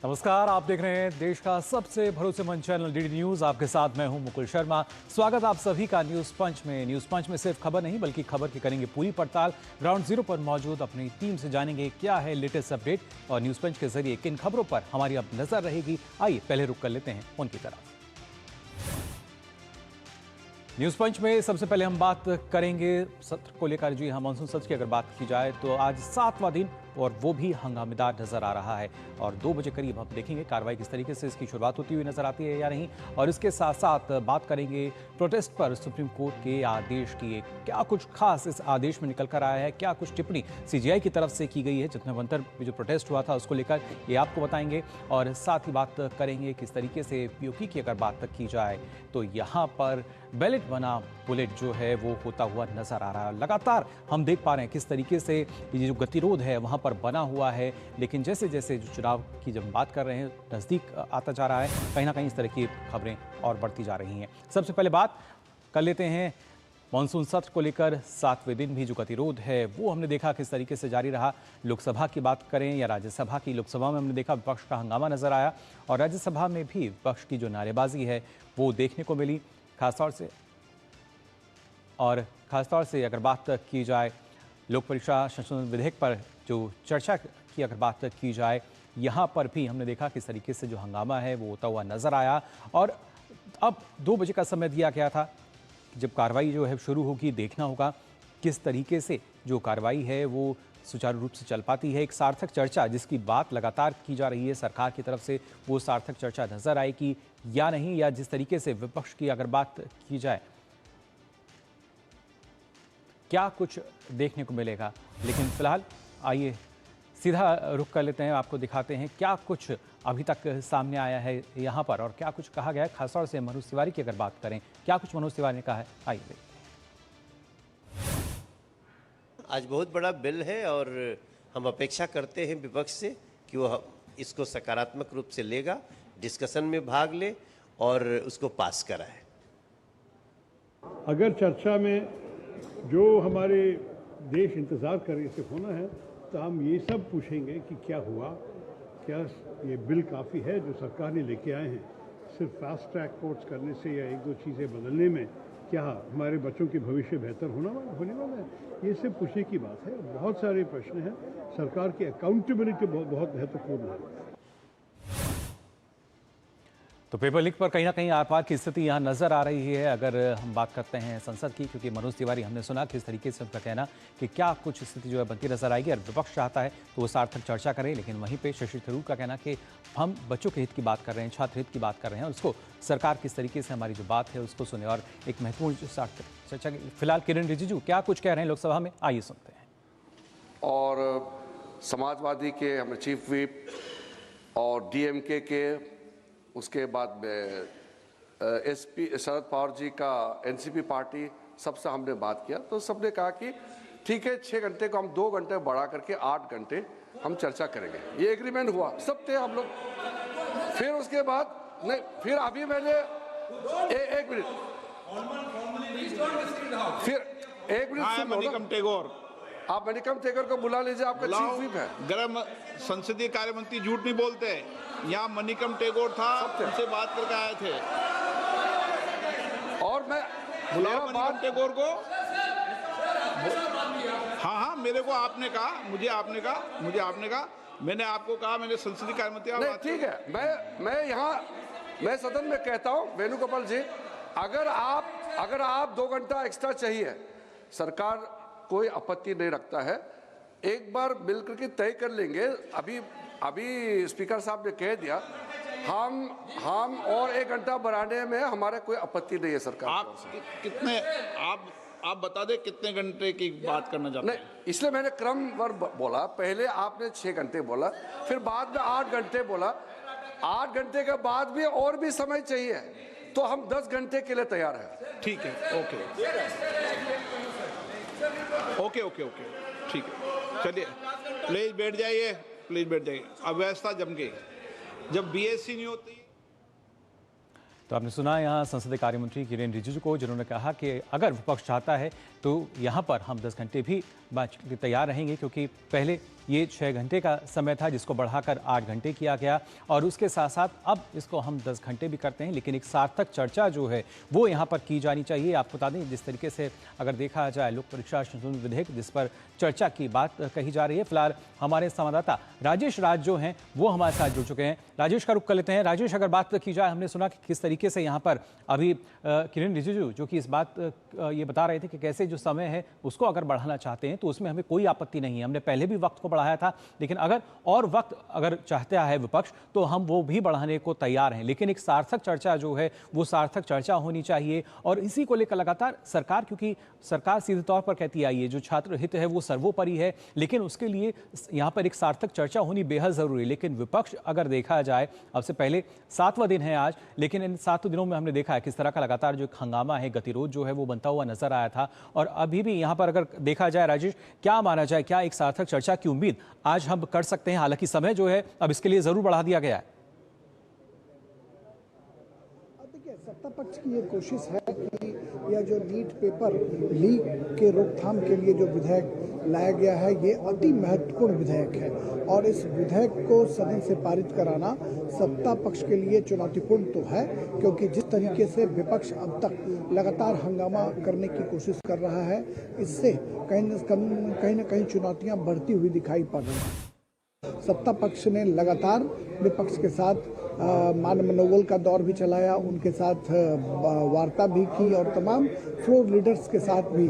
नमस्कार, आप देख रहे हैं देश का सबसे भरोसेमंद चैनल डीडी न्यूज। आपके साथ मैं हूं मुकुल शर्मा। स्वागत आप सभी का न्यूज पंच में। न्यूज पंच में सिर्फ खबर नहीं बल्कि खबर की करेंगे पूरी पड़ताल। ग्राउंड जीरो पर मौजूद अपनी टीम से जानेंगे क्या है लेटेस्ट अपडेट और न्यूज पंच के जरिए किन खबरों पर हमारी अब नजर रहेगी। आइए पहले रुक कर लेते हैं उनकी तरफ। न्यूज पंच में सबसे पहले हम बात करेंगे सत्र को लेकर। जी हाँ, मानसून सत्र की अगर बात की जाए तो आज 7वां दिन और वो भी हंगामेदार नजर आ रहा है। और 2 बजे करीब हम देखेंगे कार्रवाई किस तरीके से इसकी शुरुआत होती हुई नजर आती है या नहीं। और इसके साथ साथ बात करेंगे प्रोटेस्ट पर सुप्रीम कोर्ट के आदेश की। क्या कुछ खास इस आदेश में निकल कर आया है, क्या कुछ टिप्पणी सीजीआई की तरफ से की गई है जितने जो प्रोटेस्ट हुआ था उसको लेकर, ये आपको बताएंगे। और साथ ही बात करेंगे किस तरीके से पीओके की अगर बात की जाए तो यहाँ पर बैलेट बना बुलेट जो है वो होता हुआ नजर आ रहा है। लगातार हम देख पा रहे हैं किस तरीके से ये जो गतिरोध है वहाँ पर बना हुआ है। लेकिन जैसे जैसे जो चुनाव की जब बात कर रहे हैं नज़दीक आता जा रहा है, कहीं ना कहीं इस तरह की खबरें और बढ़ती जा रही हैं। सबसे पहले बात कर लेते हैं मानसून सत्र को लेकर। 7वें दिन भी जो गतिरोध है वो हमने देखा किस तरीके से जारी रहा। लोकसभा की बात करें या राज्यसभा की, लोकसभा में हमने देखा विपक्ष का हंगामा नजर आया और राज्यसभा में भी विपक्ष की जो नारेबाजी है वो देखने को मिली। खासतौर से अगर बात की जाए लोक परीक्षा संशोधन विधेयक पर जो चर्चा की अगर बात की जाए, यहाँ पर भी हमने देखा किस तरीके से जो हंगामा है वो होता हुआ नजर आया। और अब 2 बजे का समय दिया गया था, जब कार्रवाई जो है शुरू होगी, देखना होगा किस तरीके से जो कार्रवाई है वो सुचारू रूप से चल पाती है। एक सार्थक चर्चा जिसकी बात लगातार की जा रही है सरकार की तरफ से, वो सार्थक चर्चा नजर आएगी या नहीं, या जिस तरीके से विपक्ष की अगर बात की जाए क्या कुछ देखने को मिलेगा। लेकिन फिलहाल आइए सीधा रुख कर लेते हैं, आपको दिखाते हैं क्या कुछ अभी तक सामने आया है यहाँ पर और क्या कुछ कहा गया है। खासतौर से मनोज तिवारी की अगर बात करें, क्या कुछ मनोज तिवारी ने कहा है, आइए देखते हैं। आज बहुत बड़ा बिल है और हम अपेक्षा करते हैं विपक्ष से कि वो इसको सकारात्मक रूप से लेगा, डिस्कशन में भाग ले और उसको पास कराए। अगर चर्चा में जो हमारे देश इंतज़ार कर रहे से होना है तो हम ये सब पूछेंगे कि क्या हुआ, क्या ये बिल काफ़ी है जो सरकार ने लेके आए हैं। सिर्फ फास्ट ट्रैक कोर्ट्स करने से या 1-2 चीज़ें बदलने में क्या हमारे बच्चों की भविष्य बेहतर होने वाला है, ये सब पूछने की बात है। बहुत सारे प्रश्न हैं। सरकार की अकाउंटेबिलिटी बहुत महत्वपूर्ण है। तो पेपर लीक पर कहीं ना कहीं आर पार की स्थिति यहाँ नजर आ रही है। अगर हम बात करते हैं संसद की, क्योंकि मनोज तिवारी हमने सुना किस तरीके से उनका कहना कि क्या कुछ स्थिति जो है बनती नजर आएगी और विपक्ष चाहता है तो वो सार्थक चर्चा करें। लेकिन वहीं पे शशि थरूर का कहना कि हम बच्चों के हित की बात कर रहे हैं, छात्र हित की बात कर रहे हैं और उसको सरकार किस तरीके से हमारी जो बात है उसको सुने। और एक महत्वपूर्ण सार्थक चर्चा फिलहाल किरण रिजिजू क्या कुछ कह रहे हैं लोकसभा में, आइए सुनते हैं। और समाजवादी के हमारे चीफ व्हिप और डीएमके के, उसके बाद में एसपी शरद पवार जी का एनसीपी पार्टी, सबसे हमने बात किया तो सबने कहा कि ठीक है 6 घंटे को हम 2 घंटे बढ़ा करके 8 घंटे हम चर्चा करेंगे। ये एग्रीमेंट हुआ, सब थे हम लोग। फिर उसके बाद नहीं, फिर अभी मैंने एक मिनट मणिकम टेगोर, आप मणिकम टेगोर को बुला लीजिए, आपका चीफ व्हिप है। गृह संसदीय कार्य मंत्री झूठ नहीं बोलते। यहाँ मणिकम टेगोर था, उनसे बात करके आए थे। और मैं बुलाओ मणिकम टेगोर को। हाँ, मेरे को आपने कहा, मुझे आपने कहा, मैंने आपको कहा, मैंने संसदीय कार्य मंत्री। नहीं, ठीक है, मैं सदन में कहता हूँ वेणुगोपाल जी, अगर आप 2 घंटा एक्स्ट्रा चाहिए, सरकार कोई आपत्ति नहीं रखता है। एक बार मिल करके तय कर लेंगे। अभी स्पीकर साहब ने कह दिया हम और 1 घंटा बढ़ाने में हमारे कोई आपत्ति नहीं है सरकार। आप बता दें कितने घंटे की बात करना चाहते हैं? नहीं, इसलिए मैंने क्रमवार बोला। पहले आपने 6 घंटे बोला, फिर बाद में 8 घंटे बोला। 8 घंटे के बाद भी और भी समय चाहिए तो हम 10 घंटे के लिए तैयार हैं। ठीक है, ओके, ठीक है, चलिए प्लीज बैठ जाइए, अब व्यवस्था जम गई। जब बीएससी नहीं होती। तो आपने सुना यहाँ संसदीय कार्य मंत्री किरेन रिजिजू को, जिन्होंने कहा कि अगर विपक्ष चाहता है तो यहाँ पर हम 10 घंटे भी बातचीत के तैयार रहेंगे, क्योंकि पहले ये 6 घंटे का समय था जिसको बढ़ाकर 8 घंटे किया गया और उसके साथ साथ अब इसको हम 10 घंटे भी करते हैं, लेकिन एक सार्थक चर्चा जो है वो यहाँ पर की जानी चाहिए। आपको बता दें, जिस तरीके से अगर देखा जाए लोक परीक्षा संशोधन विधेयक जिस पर चर्चा की बात कही जा रही है, फिलहाल हमारे संवाददाता राजेश राज जो हैं वो हमारे साथ जुड़ चुके हैं। राजेश का रुख कर लेते हैं। राजेश, अगर बात की जाए, हमने सुना कि किस तरीके से यहाँ पर अभी किरेन रिजिजू जो कि इस बात ये बता रहे थे कि कैसे जो समय है उसको अगर बढ़ाना चाहते हैं तो उसमें हमें कोई आपत्ति नहीं है। हमने पहले भी वक्त को बढ़ाया था, लेकिन अगर और वक्त अगर चाहता है विपक्ष तो हम वो भी बढ़ाने को तैयार हैं, लेकिन एक सार्थक चर्चा जो है वो सार्थक चर्चा होनी चाहिए। और इसी को लेकर लगातार सरकार, क्योंकि सरकार सीधे तौर पर कहती आई है जो छात्र हित है वो सर्वोपरि है, लेकिन उसके लिए यहाँ पर एक सार्थक चर्चा होनी बेहद जरूरी है। लेकिन विपक्ष अगर देखा जाए, अब से पहले 7वां दिन है आज, लेकिन इन 7 दिनों में हमने देखा है किस तरह का लगातार जो हंगामा है, गतिरोध जो है वो बनता हुआ नजर आया था। और अभी भी यहाँ पर अगर देखा जाए राजेश, क्या माना जाए, क्या एक सार्थक चर्चा की उम्मीद आज हम कर सकते हैं? हालांकि समय जो है अब इसके लिए जरूर बढ़ा दिया गया है। देखिए, सत्ता पक्ष की ये कोशिश है कि यह जो नीट पेपर लीक के रोकथाम के लिए जो विधेयक लाया गया है ये अति महत्वपूर्ण विधेयक है और इस विधेयक को सदन से पारित कराना सत्ता पक्ष के लिए चुनौतीपूर्ण तो है, क्योंकि जिस तरीके से विपक्ष अब तक लगातार हंगामा करने की कोशिश कर रहा है, इससे कहीं न कहीं चुनौतियां बढ़ती हुई दिखाई पड़ रही हैं। सत्ता पक्ष ने लगातार विपक्ष के साथ मान मनोबल का दौर भी चलाया, उनके साथ वार्ता भी की और तमाम फ्लोर लीडर्स के साथ भी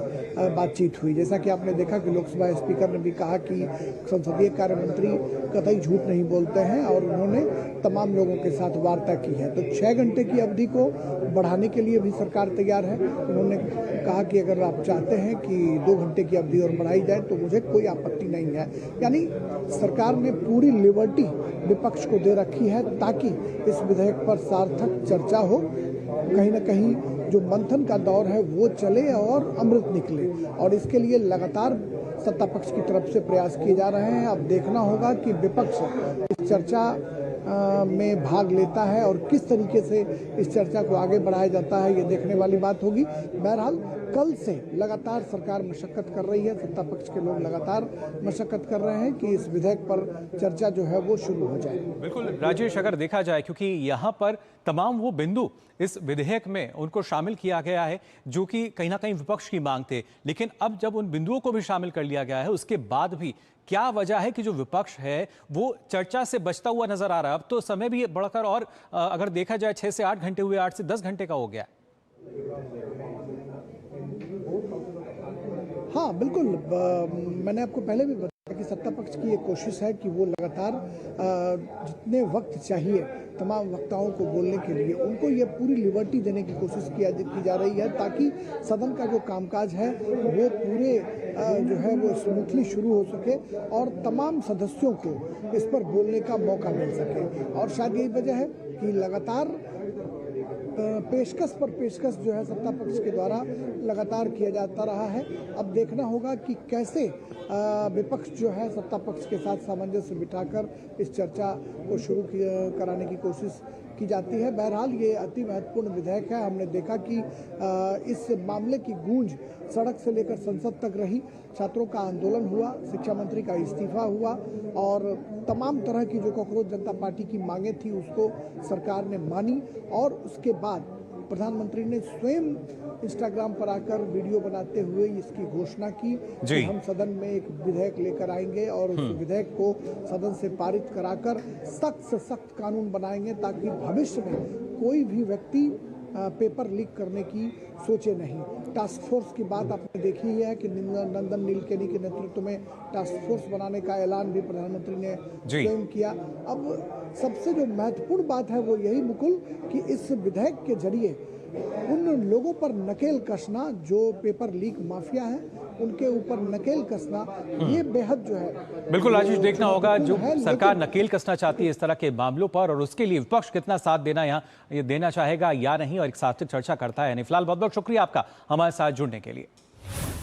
बातचीत हुई। जैसा कि आपने देखा कि लोकसभा स्पीकर ने भी कहा कि संसदीय कार्य मंत्री कतई झूठ नहीं बोलते हैं और उन्होंने तमाम लोगों के साथ वार्ता की है। तो 6 घंटे की अवधि को बढ़ाने के लिए भी सरकार तैयार है। उन्होंने कहा कि अगर आप चाहते हैं कि 2 घंटे की अवधि और बढ़ाई जाए तो मुझे कोई आपत्ति नहीं है। यानी सरकार ने पूरी लिबर्टी विपक्ष को दे रखी है ताकि इस विधेयक पर सार्थक चर्चा हो, कहीं न कहीं जो मंथन का दौर है वो चले और अमृत निकले। और इसके लिए लगातार सत्ता पक्ष की तरफ से प्रयास किए जा रहे हैं। अब देखना होगा कि विपक्ष इस चर्चा में भाग लेता है और किस तरीके से इस चर्चा को आगे बढ़ाया जाता है, ये देखने वाली बात होगी। बहरहाल कल से लगातार सरकार मशक्कत कर रही है, सत्ता पक्ष के लोग लगातार मशक्कत कर रहे हैं कि इस विधेयक पर चर्चा जो है वो शुरू हो जाए। बिल्कुल राजेश, अगर देखा जाए, क्योंकि यहाँ पर तमाम वो बिंदु इस विधेयक में उनको शामिल किया गया है जो कि कहीं ना कहीं विपक्ष की मांग थे, लेकिन अब जब उन बिंदुओं को भी शामिल कर लिया गया है उसके बाद भी क्या वजह है कि जो विपक्ष है वो चर्चा से बचता हुआ नजर आ रहा है? अब तो समय भी बढ़कर और अगर देखा जाए 6 से 8 घंटे हुए, 8 से 10 घंटे का हो गया। हाँ बिल्कुल, मैंने आपको पहले भी बताया कि सत्ता पक्ष की ये कोशिश है कि वो लगातार जितने वक्त चाहिए तमाम वक्ताओं को बोलने के लिए उनको ये पूरी लिबर्टी देने की कोशिश की जा रही है ताकि सदन का जो कामकाज है वो पूरे जो है वो स्मूथली शुरू हो सके और तमाम सदस्यों को इस पर बोलने का मौका मिल सके। और शायद यही वजह है कि लगातार पेशकश पर पेशकश जो है सत्ता पक्ष के द्वारा लगातार किया जाता रहा है। अब देखना होगा कि कैसे विपक्ष जो है सत्ता पक्ष के साथ सामंजस्य बिठाकर इस चर्चा को शुरू कराने की कोशिश की जाती है। बहरहाल ये अति महत्वपूर्ण विधेयक है। हमने देखा कि इस मामले की गूंज सड़क से लेकर संसद तक रही, छात्रों का आंदोलन हुआ, शिक्षा मंत्री का इस्तीफा हुआ और तमाम तरह की जो कांग्रेस जनता पार्टी की मांगें थी उसको सरकार ने मानी और उसके बाद प्रधानमंत्री ने स्वयं इंस्टाग्राम पर आकर वीडियो बनाते हुए इसकी घोषणा की कि हम सदन में एक विधेयक लेकर आएंगे और उस विधेयक को सदन से पारित कराकर सख्त से सख्त कानून बनाएंगे ताकि भविष्य में कोई भी व्यक्ति पेपर लीक करने की सोचे नहीं। टास्क फोर्स की बात आपने देखी ही है कि नंदन नीलकेनी के नेतृत्व में टास्क फोर्स बनाने का ऐलान भी प्रधानमंत्री ने स्वयं किया। अब सबसे जो महत्वपूर्ण बात है वो यही मुकुल कि इस विधेयक के जरिए उन लोगों पर नकेल कसना जो पेपर लीक माफिया है उनके ऊपर नकेल कसना, ये बेहद जो है बिल्कुल राजेश देखना होगा जो सरकार नकेल कसना चाहती है इस तरह के मामलों पर और उसके लिए विपक्ष कितना साथ देना चाहेगा या नहीं और एक सार्थक चर्चा करता है। फिलहाल बहुत बहुत शुक्रिया आपका हमारे साथ जुड़ने के लिए।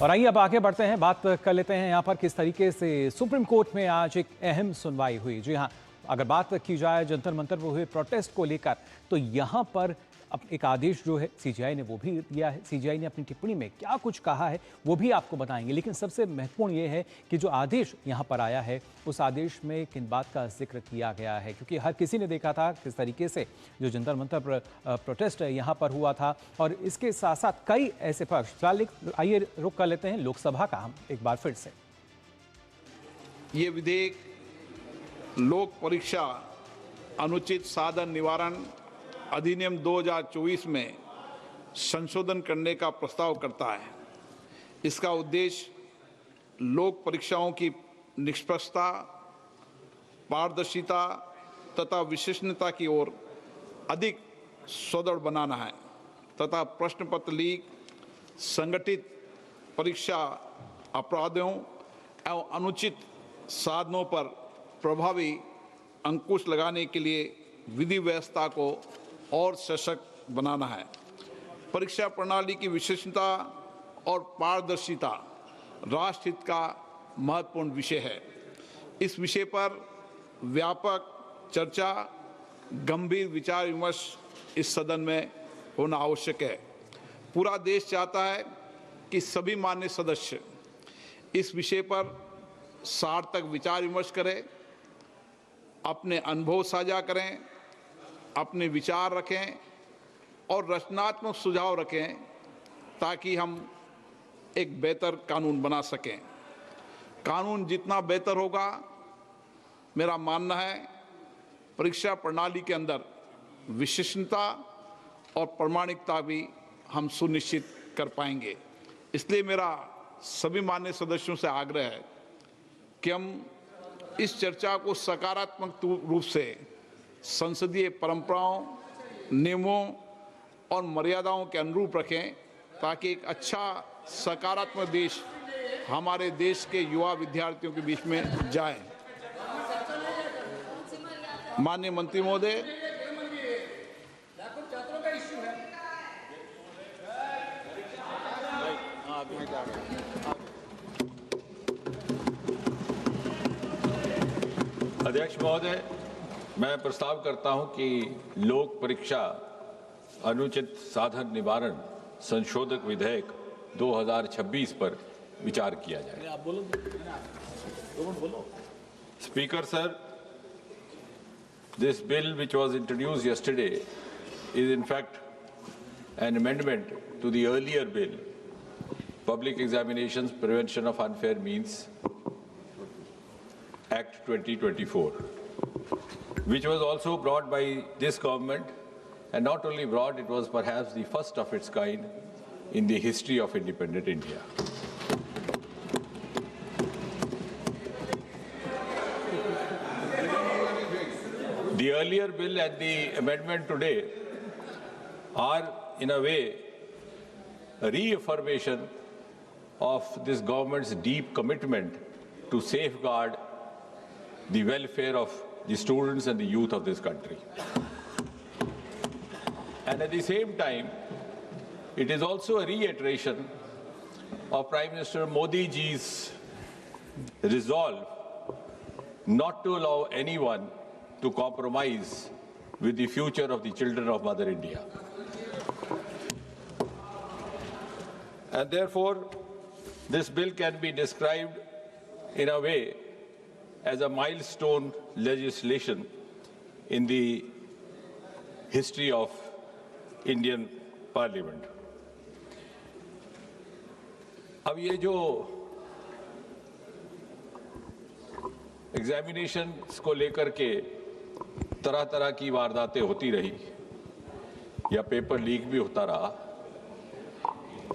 और आइए अब आगे बढ़ते हैं, बात कर लेते हैं यहाँ पर किस तरीके से सुप्रीम कोर्ट में आज एक अहम सुनवाई हुई। जी हाँ, अगर बात की जाए जंतर मंतर पर हुए प्रोटेस्ट को लेकर तो यहाँ पर अब एक आदेश जो है सीजीआई ने वो भी दिया है। सीजीआई ने अपनी टिप्पणी में क्या कुछ कहा है वो भी आपको बताएंगे, लेकिन सबसे महत्वपूर्ण ये है कि जो आदेश यहाँ पर आया है उस आदेश में किन बात का जिक्र किया गया है, क्योंकि हर किसी ने देखा था किस तरीके से जो जंतर मंतर प्रोटेस्ट यहाँ पर हुआ था। और इसके साथ साथ कई ऐसे पक्ष, फिलहाल आइए रुक कर लेते हैं लोकसभा का हम एक बार फिर से। ये विधेयक लोक परीक्षा अनुचित साधन निवारण अधिनियम 2024 में संशोधन करने का प्रस्ताव करता है। इसका उद्देश्य लोक परीक्षाओं की निष्पक्षता, पारदर्शिता तथा विश्वसनीयता की ओर अधिक सुदृढ़ बनाना है तथा प्रश्न पत्र लीक, संगठित परीक्षा अपराधों एवं अनुचित साधनों पर प्रभावी अंकुश लगाने के लिए विधि व्यवस्था को और सशक्त बनाना है। परीक्षा प्रणाली की विश्वसनीयता और पारदर्शिता राष्ट्रहित का महत्वपूर्ण विषय है। इस विषय पर व्यापक चर्चा, गंभीर विचार विमर्श इस सदन में होना आवश्यक है। पूरा देश चाहता है कि सभी मान्य सदस्य इस विषय पर सार्थक विचार विमर्श करें, अपने अनुभव साझा करें, अपने विचार रखें और रचनात्मक सुझाव रखें ताकि हम एक बेहतर कानून बना सकें। कानून जितना बेहतर होगा, मेरा मानना है परीक्षा प्रणाली के अंदर विश्वसनीयता और प्रामाणिकता भी हम सुनिश्चित कर पाएंगे। इसलिए मेरा सभी मान्य सदस्यों से आग्रह है कि हम इस चर्चा को सकारात्मक रूप से संसदीय परंपराओं, नियमों और मर्यादाओं के अनुरूप रखें ताकि एक अच्छा सकारात्मक देश हमारे देश के युवा विद्यार्थियों के बीच में जाए। माननीय मंत्री महोदय, अध्यक्ष महोदय, मैं प्रस्ताव करता हूं कि लोक परीक्षा अनुचित साधन निवारण संशोधक विधेयक 2026 पर विचार किया जाए। आप बोलो। Speaker sir, this bill which was introduced yesterday is in fact an amendment to the earlier bill, Public Examinations Prevention of Unfair Means Act 2024, which was also brought by this government, and not only brought, it was perhaps the first of its kind in the history of independent India. The earlier bill and the amendment today are, in a way, a reaffirmation of this government's deep commitment to safeguard the welfare of the students and the youth of this country. And at the same time, it is also a reiteration of Prime Minister Modi ji's resolve not to allow anyone to compromise with the future of the children of Mother India. And therefore, this bill can be described in a way as a milestone legislation in the history of Indian Parliament. अब ये जो examination को लेकर के तरह तरह की वारदातें होती रही या पेपर लीक भी होता रहा,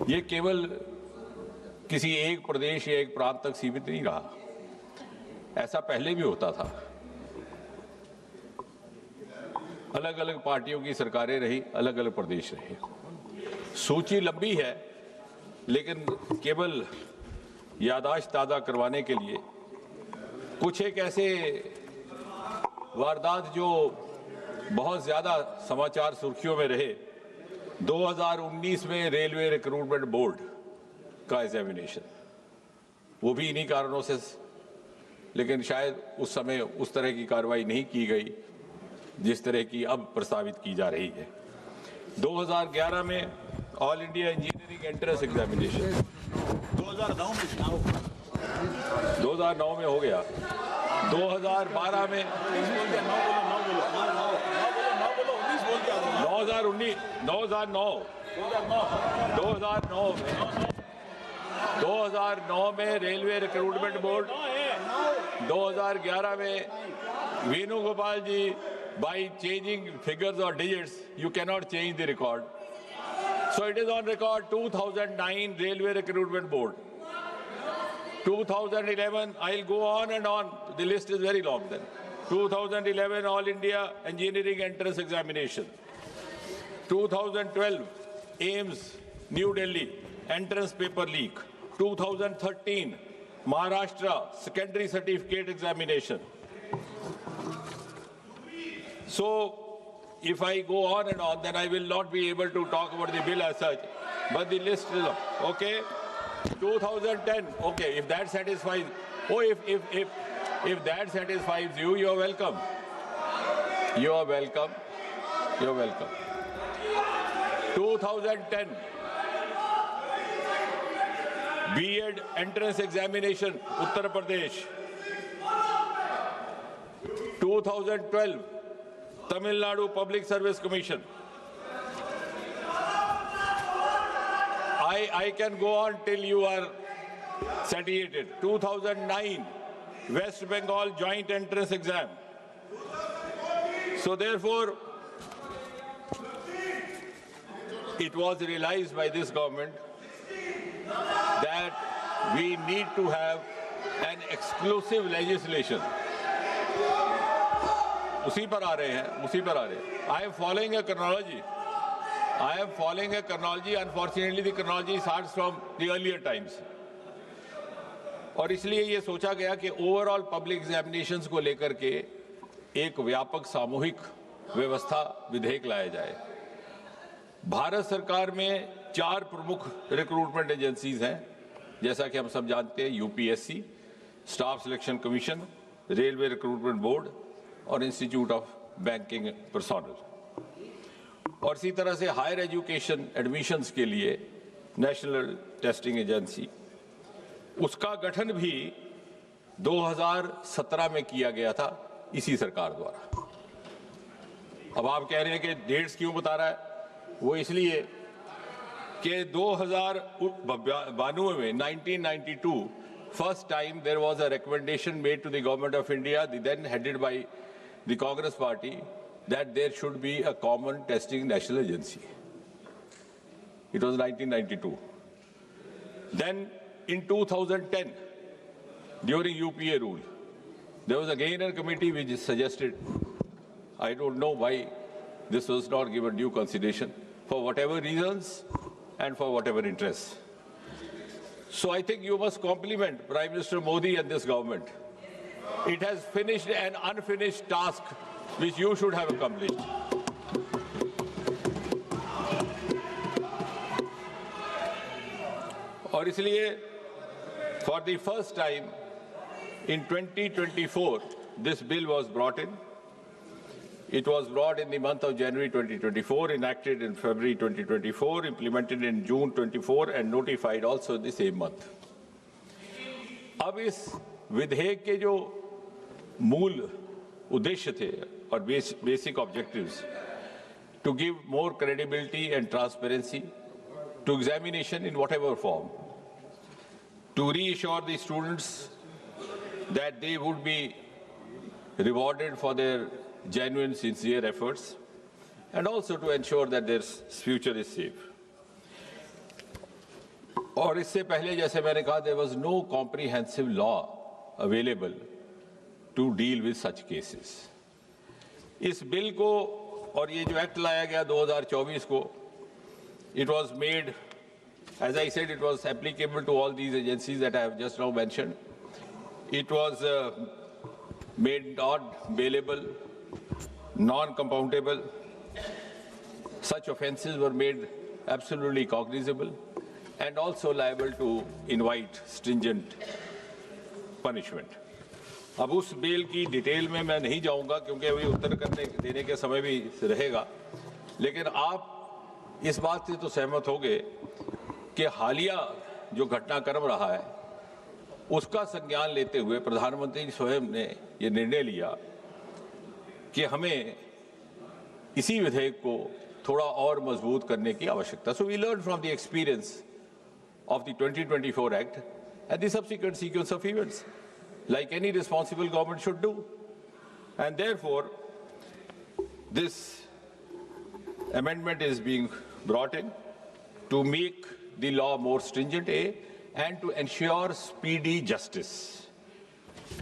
ये केवल किसी एक प्रदेश या एक प्रांत तक सीमित नहीं रहा। ऐसा पहले भी होता था। अलग अलग पार्टियों की सरकारें रही, अलग अलग प्रदेश रहे। सूची लंबी है, लेकिन केवल याददाश्त ताज़ा करवाने के लिए कुछ एक ऐसे वारदात जो बहुत ज़्यादा समाचार सुर्खियों में रहे। 2019 में रेलवे रिक्रूटमेंट बोर्ड का एग्जामिनेशन, वो भी इन्हीं कारणों से, लेकिन शायद उस समय उस तरह की कार्रवाई नहीं की गई जिस तरह की अब प्रस्तावित की जा रही है। 2011 में all India engineering entrance examination 2009 में हो गया। 2012 में 2009 में रेलवे रिक्रूटमेंट बोर्ड, 2011 में वेणुगोपाल जी, by changing figures or digits, you cannot change the record. So it is on record 2009 Railway Recruitment Board. 2011, I'll go on and on. The list is very long then. 2011 All India Engineering Entrance Examination. 2012 AIMS New Delhi Entrance Paper Leak. 2013 Maharashtra Secondary Certificate Examination. So, if I go on and on, then I will not be able to talk about the bill as such. But the list is up. Okay. 2010. Okay. If that satisfies. Oh, if that satisfies you, you are welcome. You are welcome. You are welcome. 2010. B.Ed entrance examination, Uttar Pradesh. 2012. Tamil Nadu Public Service Commission. I can go on till you are satiated. 2009 West Bengal Joint Entrance Exam. So therefore, it was realized by this government that we need to have an exclusive legislation. उसी पर आ रहे हैं. I am following a chronology. Unfortunately, the chronology starts from the earlier times. और इसलिए ये सोचा गया कि ओवरऑल पब्लिक एग्जामिनेशंस को लेकर के एक व्यापक सामूहिक व्यवस्था विधेयक लाया जाए. भारत सरकार में 4 प्रमुख रिक्रूटमेंट एजेंसीज हैं, जैसा कि हम सब जानते हैं. UPSC, staff selection commission, railway recruitment board और इंस्टीट्यूट ऑफ बैंकिंग पर्सोनल. और इसी तरह से हायर एजुकेशन एडमिशन्स के लिए नेशनल टेस्टिंग एजेंसी, उसका गठन भी 2017 में किया गया था इसी सरकार द्वारा. अब आप कह रहे हैं कि डेट्स क्यों बता रहा है? वो इसलिए कि 2092 में 1992 first time there was a recommendation made to the government of India, then headed by the Congress party, that there should be a common testing national agency. It was 1992. Then in 2010, during UPA rule, there was again a committee which suggested, I don't know why this was not given due consideration, for whatever reasons and for whatever interests. So I think you must compliment Prime Minister Modi and this government. It has finished an unfinished task which you should have accomplished. और इसलिए for the first time in 2024 this bill was brought in. It was brought in the month of January 2024, enacted in February 2024, implemented in June 24 and notified also the same month. अब इस विधेयक के जो मूल उद्देश्य थे और basic objectives, to give more credibility and transparency to examination in whatever form, to reassure the students that they would be rewarded for their genuine, sincere efforts, and also to ensure that their future is safe. और इससे पहले, जैसे मैंने कहा, there was no comprehensive law available to deal with such cases. इस bill को और ये जो एक्ट लाया गया 2024 को, it was made, as I said, it was applicable to all these agencies that I have just now mentioned. It was made not bailable, non-compoundable. Such offences were made absolutely cognizable and also liable to invite stringent punishment. अब उस bill की detail में मैं नहीं जाऊंगा क्योंकि अभी उत्तर देने के समय भी रहेगा, लेकिन आप इस बात से तो सहमत होंगे कि हालिया जो घटनाक्रम रहा है उसका संज्ञान लेते हुए प्रधानमंत्री स्वयं ने ये निर्णय लिया कि हमें इसी विधेयक को थोड़ा और मजबूत करने की आवश्यकता। So we learn from the experience of the 2024 Act and the subsequent sequence of events, like any responsible government should do. And therefore, this amendment is being brought in to make the law more stringent, and to ensure speedy justice,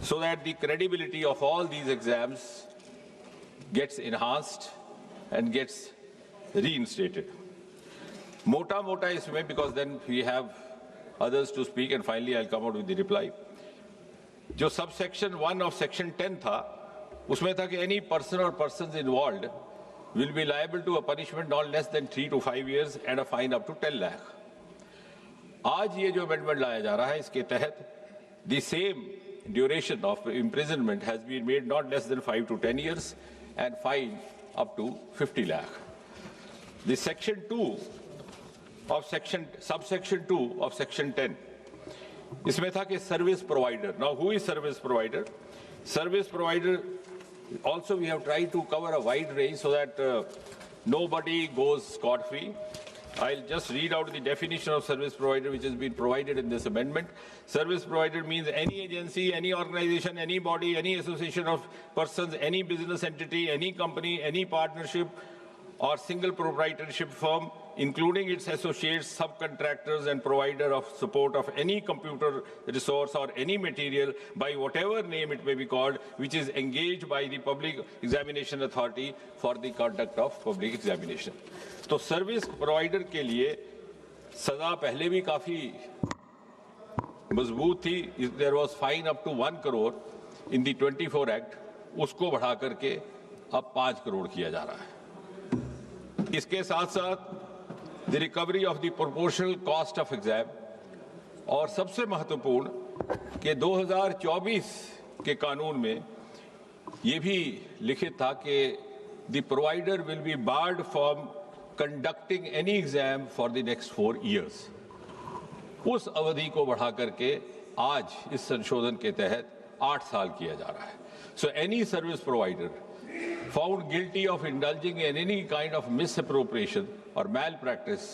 so that the credibility of all these exams gets enhanced and gets reinstated. Mota isme, because then we have others to speak, and finally I'll come out with the reply. जो subsection 1 of section 10 था, उसमें था कि any person or persons involved will be liable to a punishment not less than 3 to 5 years and a fine up to 10 lakh. आज ये जो amendment लाया जा रहा है, इसके तहत the same duration of imprisonment has been made not less than 5 to 10 years and fine up to 50 lakh. The section 2 of subsection 2 of section 10, इसमें था कि service provider. Now, who is service provider? Service provider, also we have tried to cover a wide range so that nobody goes scot-free. I'll just read out the definition of service provider which has been provided in this amendment. Service provider means any agency, any organization, any body, any association of persons, any business entity, any company, any partnership or single proprietorship firm, including its associates, subcontractors and provider of support of any computer resource or any material by whatever name it may be called, which is engaged by the Public Examination Authority for the conduct of public examination. तो service provider के लिए सजा पहले भी काफी मजबूत थी. There was fine up to 1 crore in the 24 act, उसको बढ़ा करके अब 5 करोड़ किया जा रहा है. इसके साथ साथ the recovery of the proportional cost of exam, और सबसे महत्वपूर्ण कि 2024 के कानून में ये भी लिखित था कि the provider will be board from conducting any exam for the next 4 years. उस अवधि को बढ़ा करके आज इस संशोधन के तहत 8 साल किया जा रहा है. So any service provider found guilty of indulging in any kind of misappropriation or malpractice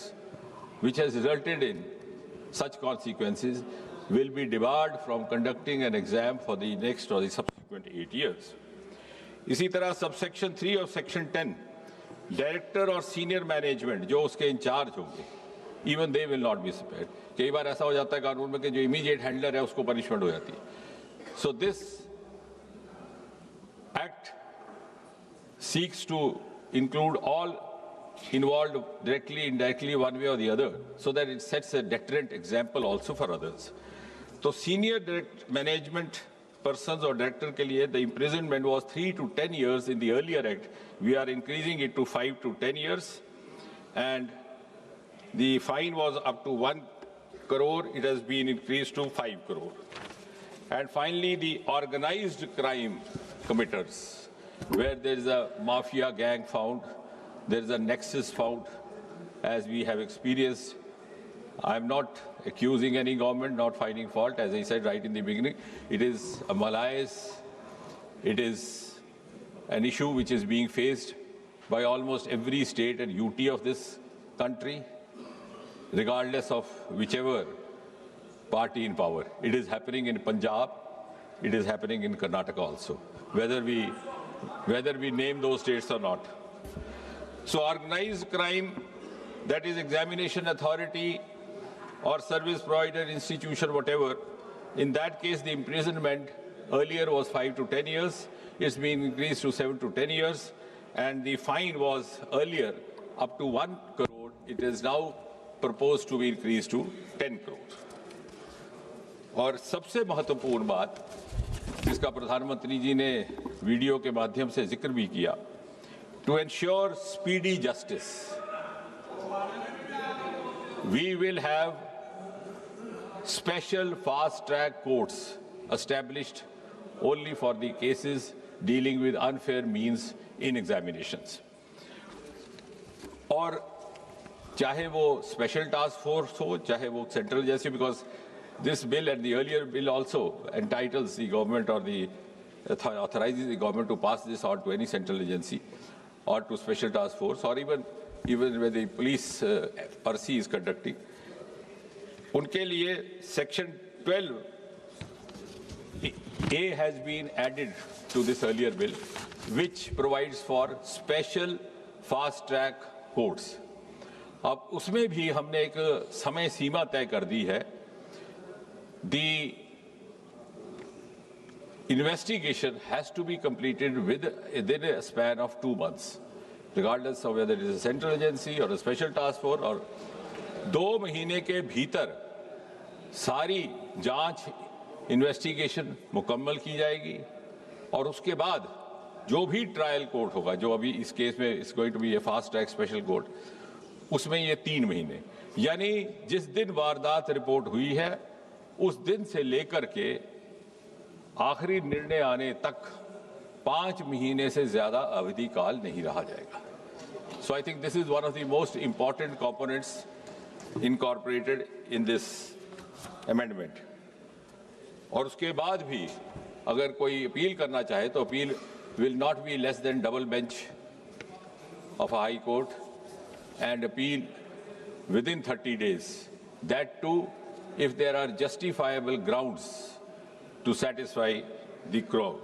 which has resulted in such consequences will be debarred from conducting an exam for the next or the subsequent 8 years. इसी तरह subsection 3 of section 10, director और senior management जो उसके in charge होंगे, even they will not B spared. कई बार ऐसा हो जाता है कानून में कि जो इमीडिएट हैंडलर है उसको पनिशमेंट हो जाती है. So this act seeks to include all involved directly, indirectly, one way or the other, so that it sets a deterrent example also for others. So senior direct management persons or director के लिए the imprisonment was 3 to 10 years in the earlier act. We are increasing it to 5 to 10 years, and the fine was up to 1 crore. It has been increased to 5 crore. And finally, the organized crime committers, where there is a mafia gang found, there is a nexus found, as we have experienced. I am not accusing any government, not finding fault. As I said right in the beginning, it is a malaise. It is an issue which is being faced by almost every state and UT of this country, regardless of whichever party in power. It is happening in Punjab. It is happening in Karnataka also, whether we name those states or not. So organized crime, that is examination authority or service provider, institution, whatever, in that case the imprisonment earlier was 5 to 10 years. It's been increased to 7 to 10 years, and the fine was earlier up to 1 crore. It is now proposed to be increased to 10 crore. और सबसे महत्वपूर्ण बात जिसका प्रधानमंत्री जी ने video के माध्यम से जिक्र भी किया, to ensure speedy justice, we will have special fast-track courts established only for the cases dealing with unfair means in examinations. और चाहे वो स्पेशल टास्क फोर्स हो, चाहे वो central agency, because this bill and the earlier bill also entities the government और the authorizes the government to pass this on to any central agency or to special task force or even when the police percy is conducting. उनके लिए section 12A has been added to this earlier bill, which provides for special fast track courts. अब उसमें भी हमने एक समय सीमा तय कर दी है. The investigation has to be completed within a span of 2 months, regardless of whether it is a central agency or a special task force. और 2 महीने के भीतर सारी जांच इन्वेस्टिगेशन मुकम्मल की जाएगी और उसके बाद जो भी ट्रायल कोर्ट होगा, जो अभी इस केस में is going to be a fast track special court, उसमें ये 3 महीने, यानी जिस दिन वारदात रिपोर्ट हुई है उस दिन से लेकर के आखिरी निर्णय आने तक 5 महीने से ज्यादा अवधि काल नहीं रहा जाएगा. So I think this is one of the most important components incorporated in this amendment. और उसके बाद भी अगर कोई अपील करना चाहे तो appeal will not be less than double bench of a high court and appeal within 30 days. That too if there are justifiable grounds to satisfy the crowd.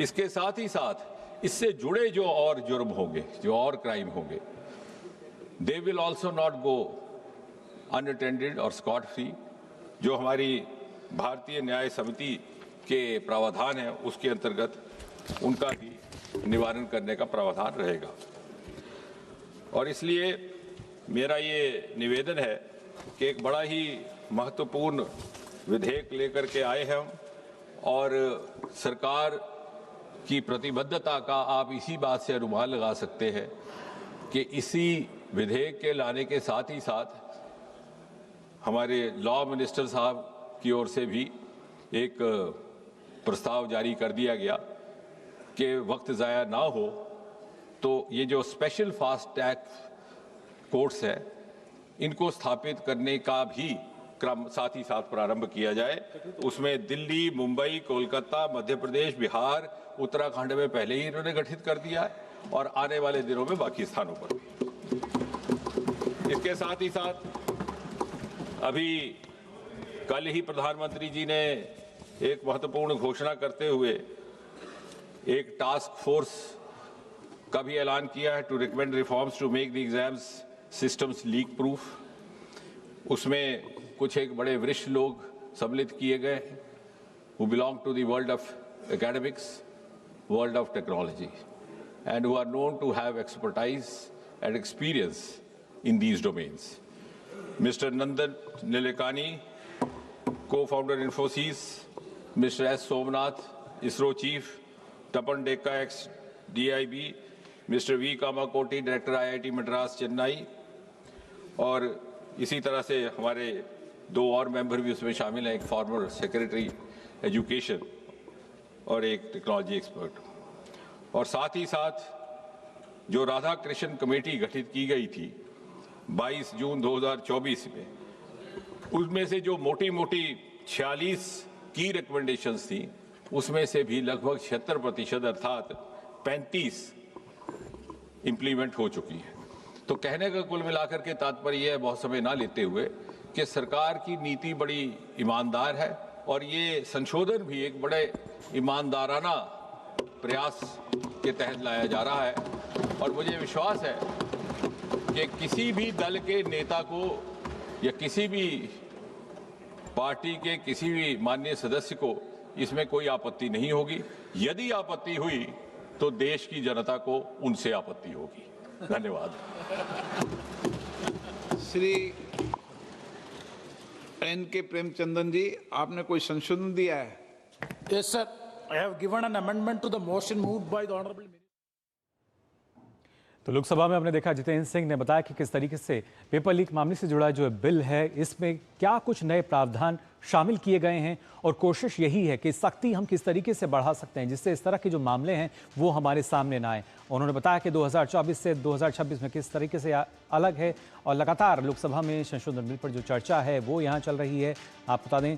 इसके साथ ही साथ इससे जुड़े जो और जुर्म होंगे, जो और क्राइम होंगे, they will also not go unattended or scot free. जो हमारी भारतीय न्याय समिति के प्रावधान है उसके अंतर्गत उनका भी निवारण करने का प्रावधान रहेगा. और इसलिए मेरा ये निवेदन है कि एक बड़ा ही महत्वपूर्ण विधेयक लेकर के आए हैं हम और सरकार की प्रतिबद्धता का आप इसी बात से अनुमान लगा सकते हैं कि इसी विधेयक के लाने के साथ ही साथ हमारे लॉ मिनिस्टर साहब की ओर से भी एक प्रस्ताव जारी कर दिया गया कि वक्त ज़ाया ना हो तो ये जो स्पेशल फास्ट ट्रैक कोर्ट्स है इनको स्थापित करने का भी क्रम साथ ही साथ प्रारंभ किया जाए. उसमें दिल्ली, मुंबई, कोलकाता, मध्य प्रदेश, बिहार, उत्तराखंड में पहले ही इन्होंने गठित कर दिया है और आने वाले दिनों में बाकी स्थानों पर भी. इसके साथ ही साथ अभी कल ही प्रधानमंत्री जी ने एक महत्वपूर्ण घोषणा करते हुए एक टास्क फोर्स का भी ऐलान किया है to recommend reforms to make the exams systems leak proof. उसमें कुछ एक बड़े वरिष्ठ लोग सम्मिलित किए गए हैं who belong to the world of academics, world of technology, and who are known to have expertise and experience in these domains. Mr. Nandan Nilekani, co-founder Infosys, Mr. S. Somnath, ISRO chief, Tapan Dekka, ex-DIB, Mr. V. Kamakoti, director IIT Madras, Chennai, और इसी तरह से हमारे 2 और member भी उसमें शामिल हैं, एक फॉर्मर सेक्रेटरी एजुकेशन और एक टेक्नोलॉजी एक्सपर्ट. और साथ ही साथ जो राधा कृष्ण कमेटी गठित की गई थी 22 जून 2024 में, उसमें से जो मोटी मोटी 46 की रिकमेंडेशंस थी उसमें से भी लगभग 76% अर्थात 35 इम्प्लीमेंट हो चुकी है. तो कहने का कुल मिलाकर के तात्पर्य यह है, बहुत समय ना लेते हुए, कि सरकार की नीति बड़ी ईमानदार है और ये संशोधन भी एक बड़े ईमानदाराना प्रयास के तहत लाया जा रहा है. और मुझे विश्वास है कि किसी भी दल के नेता को या किसी भी पार्टी के किसी भी माननीय सदस्य को इसमें कोई आपत्ति नहीं होगी. यदि आपत्ति हुई तो देश की जनता को उनसे आपत्ति होगी. धन्यवाद. श्री N.K. प्रेमचंदन जी, आपने कोई संशोधन दिया है? Yes, sir. I have given an amendment to the motion moved by the honorable minister. तो लोकसभा में हमने देखा जितेंद्र सिंह ने बताया कि किस तरीके से पेपर लीक मामले से जुड़ा जो बिल है इसमें क्या कुछ नए प्रावधान शामिल किए गए हैं और कोशिश यही है कि सख्ती हम किस तरीके से बढ़ा सकते हैं जिससे इस तरह के जो मामले हैं वो हमारे सामने ना आए। उन्होंने बताया कि 2024 से 2026 में किस तरीके से अलग है और लगातार लोकसभा में संशोधन बिल पर जो चर्चा है वो यहाँ चल रही है। आप बता दें,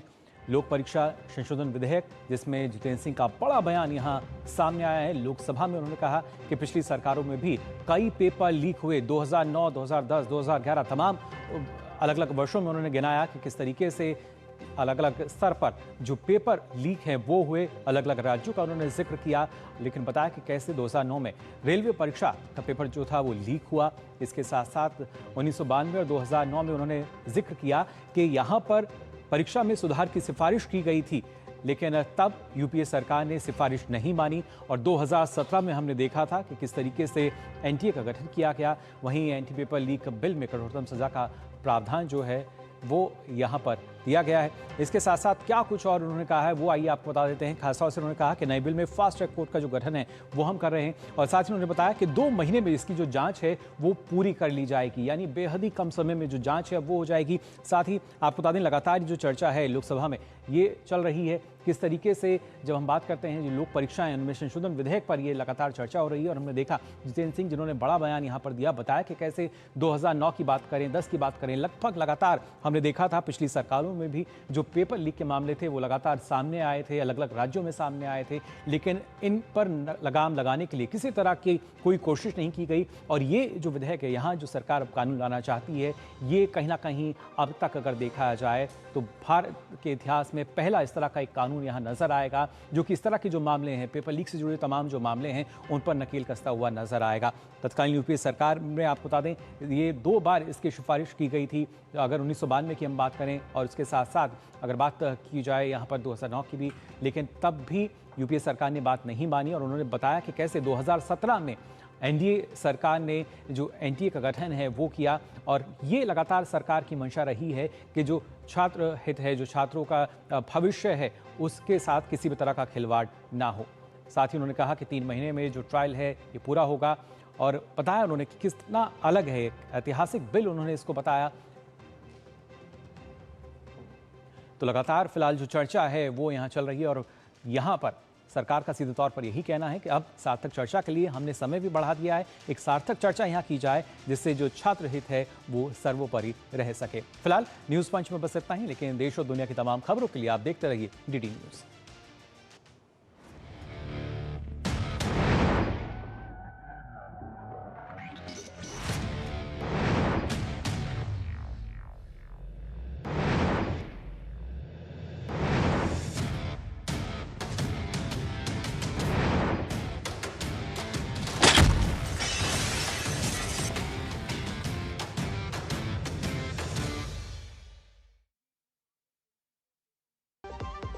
लोक परीक्षा संशोधन विधेयक जिसमें जितेंद्र सिंह का बड़ा बयान यहाँ सामने आया है। लोकसभा में उन्होंने कहा कि पिछली सरकारों में भी कई पेपर लीक हुए, 2009, 2010, 2011 तमाम अलग अलग वर्षों में उन्होंने गिनाया कि किस तरीके से अलग अलग स्तर पर जो पेपर लीक हैं वो हुए। अलग अलग राज्यों का उन्होंने जिक्र किया, लेकिन बताया कि कैसे 2009 में रेलवे परीक्षा का पेपर जो था वो लीक हुआ। इसके साथ साथ 1992 और 2009 में उन्होंने जिक्र किया कि यहाँ पर परीक्षा में सुधार की सिफारिश की गई थी, लेकिन तब यूपीए सरकार ने सिफारिश नहीं मानी और 2017 में हमने देखा था कि किस तरीके से एनटीए का गठन किया गया। वहीं एंटी पेपर लीक बिल में कठोरतम सजा का प्रावधान जो है वो यहाँ पर दिया गया है। इसके साथ साथ क्या कुछ और उन्होंने कहा है वो आइए आपको बता देते हैं। खासतौर से उन्होंने कहा कि नए बिल में फास्ट ट्रैक कोर्ट का जो गठन है वो हम कर रहे हैं और साथ ही उन्होंने बताया कि 2 महीने में इसकी जो जांच है वो पूरी कर ली जाएगी, यानी बेहद ही कम समय में जो जांच है वो हो जाएगी। साथ ही आपको बता दें, लगातार जो चर्चा है लोकसभा में ये चल रही है किस तरीके से जब हम बात करते हैं जो लोक परीक्षाएं उनमें संशोधन विधेयक पर ये लगातार चर्चा हो रही है। और हमने देखा जितेंद्र सिंह जिन्होंने बड़ा बयान यहाँ पर दिया, बताया कि कैसे 2009 की बात करें, 10 की बात करें, लगभग लगातार हमने देखा था पिछली सरकारों में भी जो पेपर लीक के मामले थे वो लगातार सामने आए थे, अलग अलग राज्यों में सामने आए थे, लेकिन इन पर लगाम लगाने के लिए किसी तरह की कोई कोशिश नहीं की गई। और ये जो विधेयक है, यहाँ जो सरकार अब कानून लाना चाहती है, ये कहीं ना कहीं अब तक अगर देखा जाए तो भारत के इतिहास में पहला इस तरह का एक कानून यहाँ नजर आएगा जो कि इस तरह के जो मामले हैं, पेपर लीक से जुड़े तमाम जो मामले हैं उन पर नकेल कसता हुआ नजर आएगा। तत्कालीन यूपीए सरकार में आपको बता दें ये 2 बार इसकी सिफारिश की गई थी, अगर 1992 की हम बात करें और इसके साथ साथ अगर बात की जाए यहाँ पर 2009 की भी, लेकिन तब भी यूपीए सरकार ने बात नहीं मानी। और उन्होंने बताया कि कैसे 2017 में एनडीए सरकार ने जो एनटीए का गठन है वो किया और ये लगातार सरकार की मंशा रही है कि जो छात्र हित है, जो छात्रों का भविष्य है, उसके साथ किसी भी तरह का खिलवाड़ ना हो। साथ ही उन्होंने कहा कि 3 महीने में जो ट्रायल है ये पूरा होगा और बताया उन्होंने कि कितना अलग है, ऐतिहासिक बिल उन्होंने इसको बताया। तो लगातार फिलहाल जो चर्चा है वो यहाँ चल रही है और यहाँ पर सरकार का सीधे तौर पर यही कहना है कि अब सार्थक चर्चा के लिए हमने समय भी बढ़ा दिया है, एक सार्थक चर्चा यहाँ की जाए जिससे जो छात्र हित है वो सर्वोपरि रह सके। फिलहाल न्यूज़ पंच में बस इतना ही, लेकिन देश और दुनिया की तमाम खबरों के लिए आप देखते रहिए DD न्यूज़।